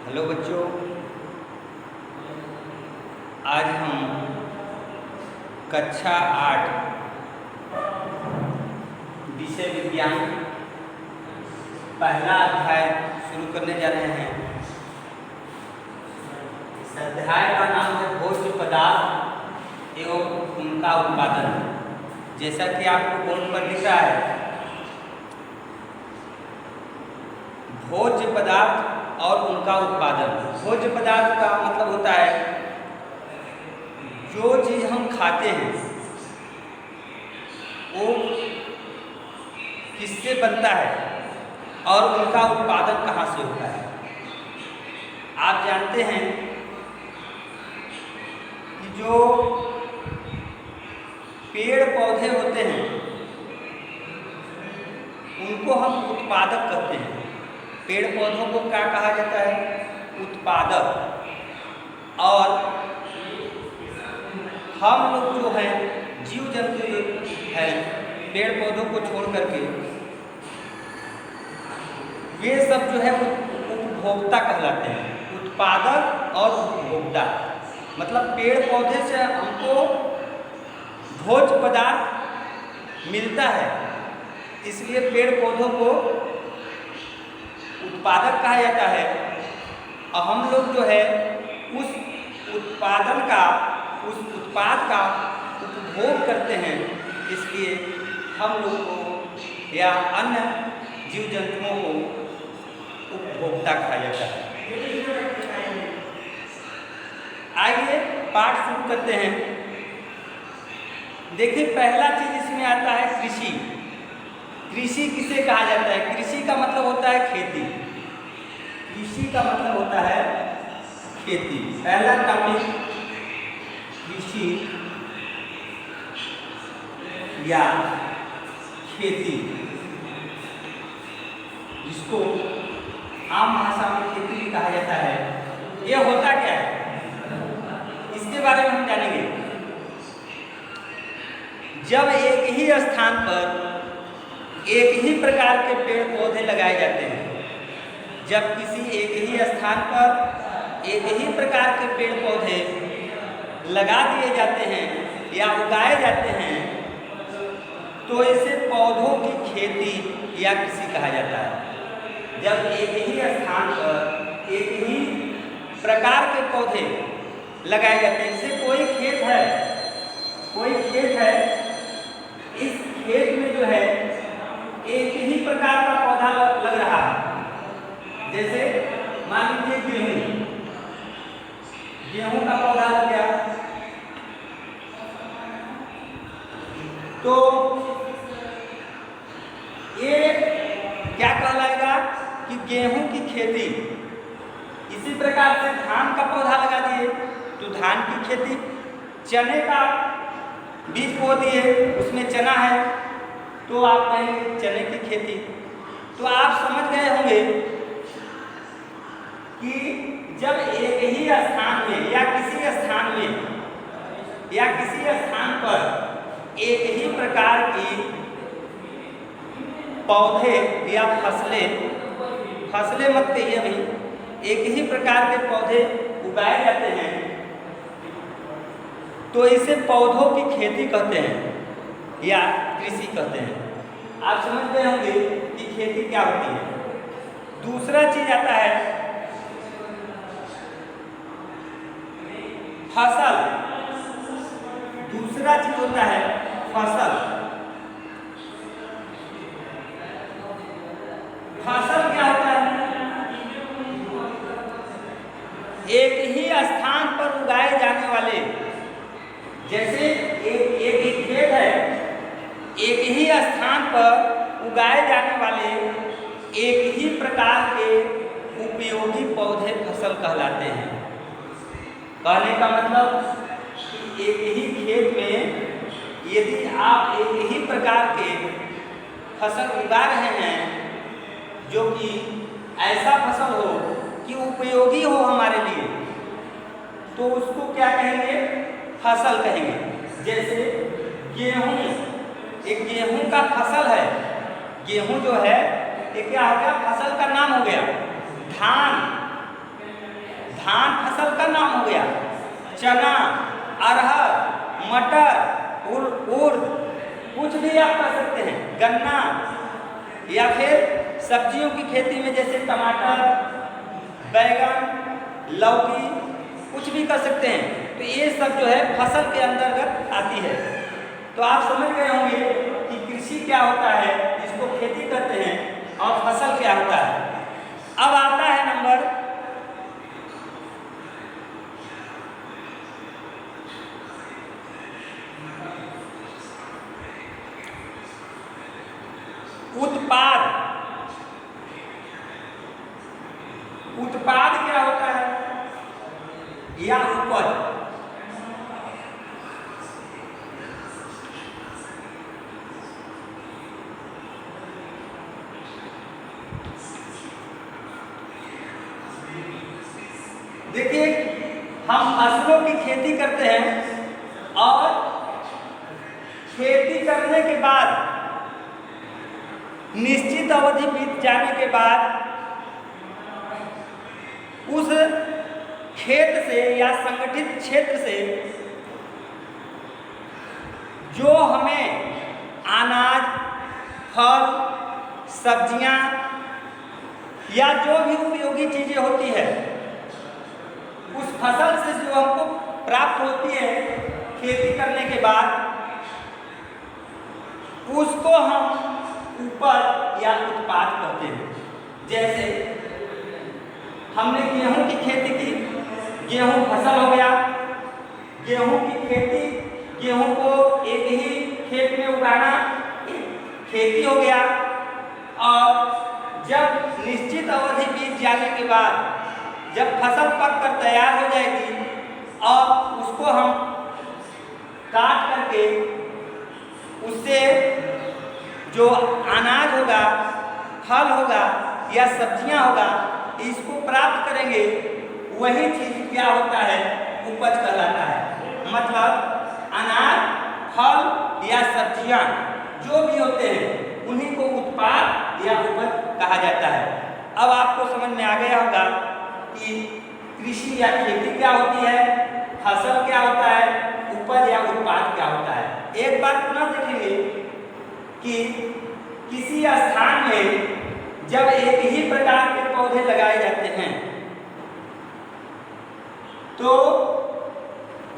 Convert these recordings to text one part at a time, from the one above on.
Hello बच्चों, आज हम कक्षा 8 विषय विज्ञान पहला अध्याय शुरू करने जा रहे हैं। इस अध्याय का नाम है भोज्य पदार्थ एवं उनका उत्पादन। जैसा कि आपको बोर्ड पर दिख रहा है, भोज्य पदार्थ और उनका उत्पादन। भोज्य पदार्थ का मतलब होता है जो चीज़ हम खाते हैं वो किससे बनता है और उनका उत्पादन कहाँ से होता है। आप जानते हैं कि जो पेड़ पौधे होते हैं उनको हम उत्पादक कहते हैं। पेड़ पौधों को क्या कहा जाता है? उत्पादक। और हम लोग जो हैं जीव जंतु हैं पेड़ पौधों को छोड़ करके, वे सब जो है उपभोक्ता कहलाते हैं। उत्पादक और उपभोक्ता मतलब पेड़ पौधे से हमको भोज्य पदार्थ मिलता है, इसलिए पेड़ पौधों को उत्पादक कहा जाता है। और हम लोग जो है उस उत्पादन का, उस उत्पाद का उपभोग करते हैं, इसलिए हम लोग को या अन्य जीव जंतुओं को उपभोक्ता कहा जाता है। आइए पाठ शुरू करते हैं। देखिए, पहला चीज इसमें आता है कृषि। कृषि किसे कहा जाता है? कृषि का मतलब होता है खेती। कृषि का मतलब होता है खेती। पहला टॉपिक कृषि या खेती, जिसको आम भाषा में खेती भी कहा जाता है। यह होता क्या है, इसके बारे में हम जानेंगे। जब एक ही स्थान पर एक ही प्रकार के पेड़ पौधे लगाए जाते हैं, जब किसी एक ही स्थान पर एक ही प्रकार के पेड़ पौधे लगा दिए जाते हैं या उगाए जाते हैं, तो इसे पौधों की खेती या कृषि कहा जाता है। जब एक ही स्थान पर एक ही प्रकार के पौधे लगाए जाते हैं, जैसे कोई खेत है, कोई खेत है, इस खेत में जो है एक ही प्रकार का पौधा लग रहा है। जैसे मान लीजिए गेहूं का पौधा लग गया, तो ये क्या कहलाएगा कि गेहूं की खेती। इसी प्रकार से धान का पौधा लगा दिए तो धान की खेती, चने का बीज बो दिए, उसमें चना है तो आप कहेंगे चने की खेती। तो आप समझ गए होंगे कि जब एक ही स्थान में या किसी स्थान में या किसी स्थान पर एक ही प्रकार की पौधे या फसलें मत कहिए भाई, एक ही प्रकार के पौधे उगाए जाते हैं, तो इसे पौधों की खेती कहते हैं या कृषि कहते हैं। आप समझ गए होंगे कि खेती क्या होती है। दूसरा चीज आता है फसल। दूसरा चीज होता है फसल। फसल क्या होता है? एक ही स्थान पर उगाए जाने वाले, जैसे एक ही खेत है, एक ही स्थान पर उगाए जाने वाले एक ही प्रकार के उपयोगी पौधे फसल कहलाते हैं। कहने का मतलब कि एक ही खेत में यदि आप एक ही प्रकार के फसल उगा रहे हैं, जो कि ऐसा फसल हो कि उपयोगी हो हमारे लिए, तो उसको क्या कहेंगे? फसल कहेंगे। जैसे गेहूं, एक गेहूं का फसल है। गेहूं जो है ये क्या हो गया? फसल का नाम हो गया। धान धान फसल का नाम हो गया, चना, अरहर, मटर, उर्द, कुछ भी आप कर सकते हैं, गन्ना, या फिर सब्जियों की खेती में जैसे टमाटर, बैगन, लौकी, कुछ भी कर सकते हैं। तो ये सब जो है फसल के अंतर्गत आती है। तो आप समझ गए होंगे कि कृषि क्या होता है, जिसको खेती करते हैं, और फसल क्या होता है। अब आता है नंबर उत्पाद। उत्पाद क्या होता है, या उपज। देखिए, हम फसलों की खेती करते हैं और खेती करने के बाद निश्चित अवधि बीत जाने के बाद उस खेत से या संगठित क्षेत्र से जो हमें अनाज, फल, सब्जियां या जो भी उपयोगी चीजें होती है, उस फसल से जो हमको प्राप्त होती है खेती करने के बाद, उसको हम उपज या उत्पाद कहते हैं। जैसे हमने गेहूं की खेती की, गेहूं फसल हो गया। गेहूं की खेती, गेहूं को एक ही खेत में उगाना खेती हो गया। और जब निश्चित अवधि बीत जाने के बाद जब फसल पक कर तैयार हो जाएगी और उसको हम काट करके उससे जो अनाज होगा, फल होगा या सब्जियां होगा, इसको प्राप्त करेंगे, वही चीज क्या होता है, उपज कहलाता है। मतलब अनाज, फल या सब्जियां जो भी होते हैं उन्हीं को उत्पाद या उपज कहा जाता है। अब आपको समझ में आ गया होगा कि कृषि या खेती क्या होती है, फसल क्या होता है, उपज या उत्पाद क्या होता है। एक बात पुनः देखेंगे कि किसी स्थान में जब एक ही प्रकार के पौधे लगाए जाते हैं तो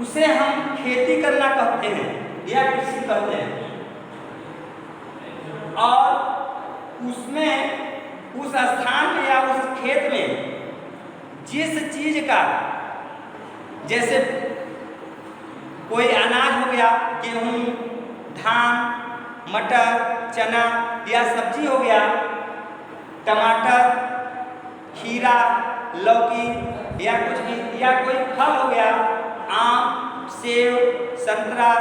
उसे हम खेती करना कहते हैं या कृषि कहते हैं। और उसमें, उस स्थान में या उस खेत में जिस चीज का, जैसे कोई अनाज हो गया, गेहूं, धान, मटर, चना, या सब्जी हो गया, टमाटर, खीरा, लौकी या कुछ भी, या कोई फल हो गया, आम, सेब, संतरा,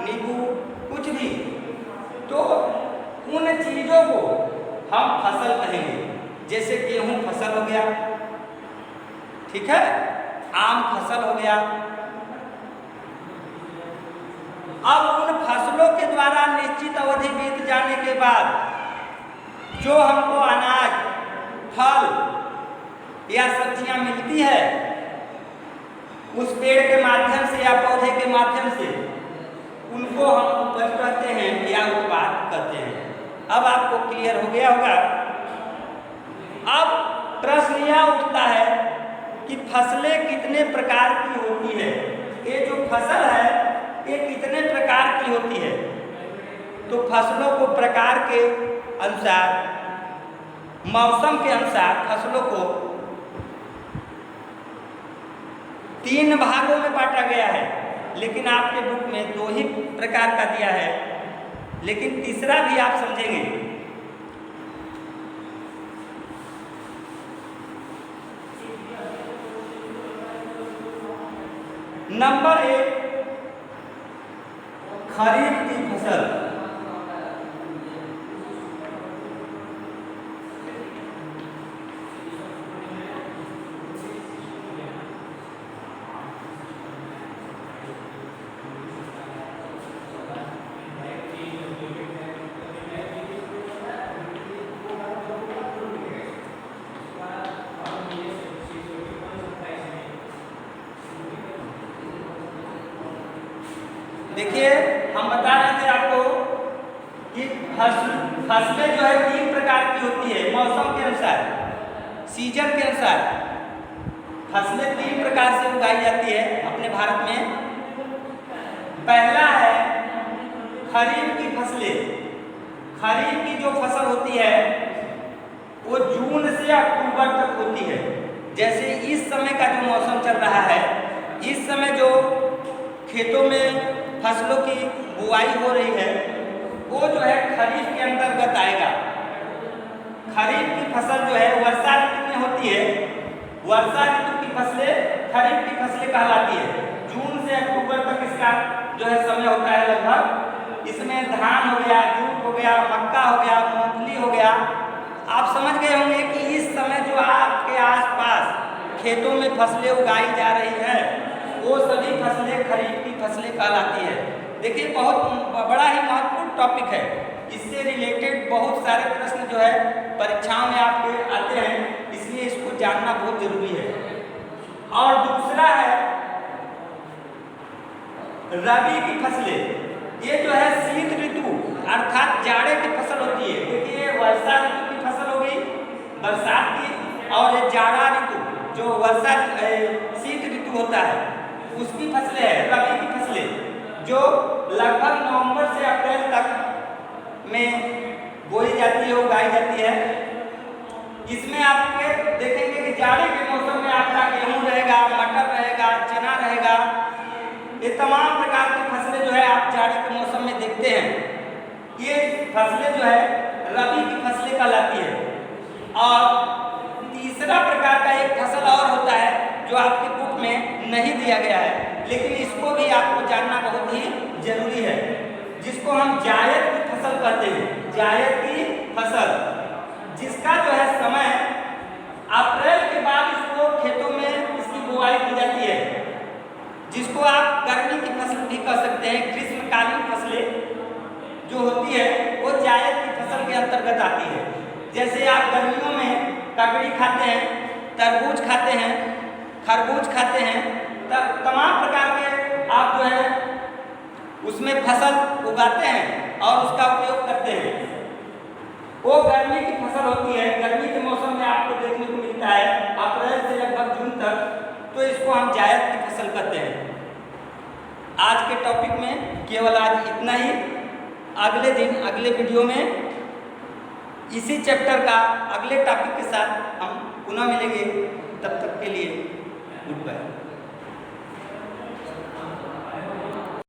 नींबू, कुछ भी, तो उन चीजों को हम फसल कहेंगे। जैसे गेहूं फसल हो गया, ठीक है, आम फसल हो गया। अब उन फसलों के द्वारा निश्चित अवधि बीत जाने के बाद जो हमको अनाज, फल या सब्जियां मिलती है, उस पेड़ के माध्यम से या पौधे के माध्यम से, उनको हम उपज कहते हैं या उत्पाद कहते हैं। अब आपको क्लियर हो गया होगा। अब प्रश्न यह उठता है कि फसलें कितने प्रकार की होती है। ये जो फसल है ये कितने प्रकार की होती है। तो फसलों को प्रकार के अनुसार, मौसम के अनुसार फसलों को 3 भागों में बांटा गया है। लेकिन आपके बुक में 2 ही प्रकार का दिया है, लेकिन तीसरा भी आप समझेंगे। नंबर 1, खरीफ की फसल। देखिए हम बता रहे थे आपको कि फसलें जो है 3 प्रकार की होती है मौसम के अनुसार, सीजन के अनुसार। फसलें 3 प्रकार से उगाई जाती है अपने भारत में। पहला है खरीफ की फसलें। खरीफ की जो फसल होती है वो जून से अक्टूबर तक होती है। जैसे इस समय का जो मौसम चल रहा है, इस समय जो खेतों में फसलों की बुआई हो रही है वो जो है खरीफ के अंतर्गत आएगा। खरीफ की फसल जो है वर्षा ऋतु में होती है। वर्षा ऋतु की फसलें खरीफ की फसलें कहलाती है। जून से अक्टूबर तक इसका जो है समय होता है लगभग। इसमें धान हो गया, जूट हो गया, मक्का हो गया, मूंगफली हो गया। आप समझ गए होंगे कि इस समय जो आपके आसपास खेतों में फसलें उगाई जा रही है वो सभी फसलें खरीफ की फसलें कहलाती है। देखिए बहुत बड़ा ही महत्वपूर्ण टॉपिक है। इससे रिलेटेड बहुत सारे प्रश्न जो है परीक्षाओं में आपके आते हैं, इसलिए इसको जानना बहुत जरूरी है। और दूसरा है रबी की फसलें। ये जो है शीत ऋतु अर्थात जाड़े की फसल होती है। देखिए वर्षा ऋतु की फसल हो गई बरसात की, और ये जाड़ा ऋतु जो वर्षा शीत ऋतु होता है उसकी फसलें है रबी की फसलें, जो लगभग नवंबर से अप्रैल तक में बोई जाती है, उगाई जाती है। इसमें आप देखेंगे कि जाड़े के मौसम में आपका गेहूं रहेगा, मटर रहेगा, चना रहेगा। ये तमाम प्रकार की फसलें जो है आप जाड़े के मौसम में देखते हैं। ये फसलें जो है रबी की फसलें कहलाती है। और तीसरा प्रकार का एक फसल और होता है जो आपके बुक में नहीं दिया गया है, लेकिन इसको भी आपको जानना बहुत ही जरूरी है, जिसको हम जायद की फसल कहते हैं। जायद की फसल, जिसका जो है समय अप्रैल के बाद इसको खेतों में इसकी बुआई की जाती है, जिसको आप गर्मी की फसल भी कह सकते हैं। ग्रीष्मकालीन फसलें जो होती है वो जायद की फसल के अंतर्गत आती है। जैसे आप गर्मियों में ककड़ी खाते हैं, तरबूज खाते हैं, खरबूज खाते हैं, तमाम प्रकार के आप जो है उसमें फसल उगाते हैं और उसका उपयोग करते हैं। वो गर्मी की फसल होती है। गर्मी के मौसम में आपको देखने को मिलता है अप्रैल से लगभग जून तक, तो इसको हम जायद की फसल कहते हैं। आज के टॉपिक में केवल आज इतना ही। अगले दिन अगले वीडियो में इसी चैप्टर का अगले टॉपिक के साथ हम पुनः मिलेंगे। तब तक के लिए गुड बाय।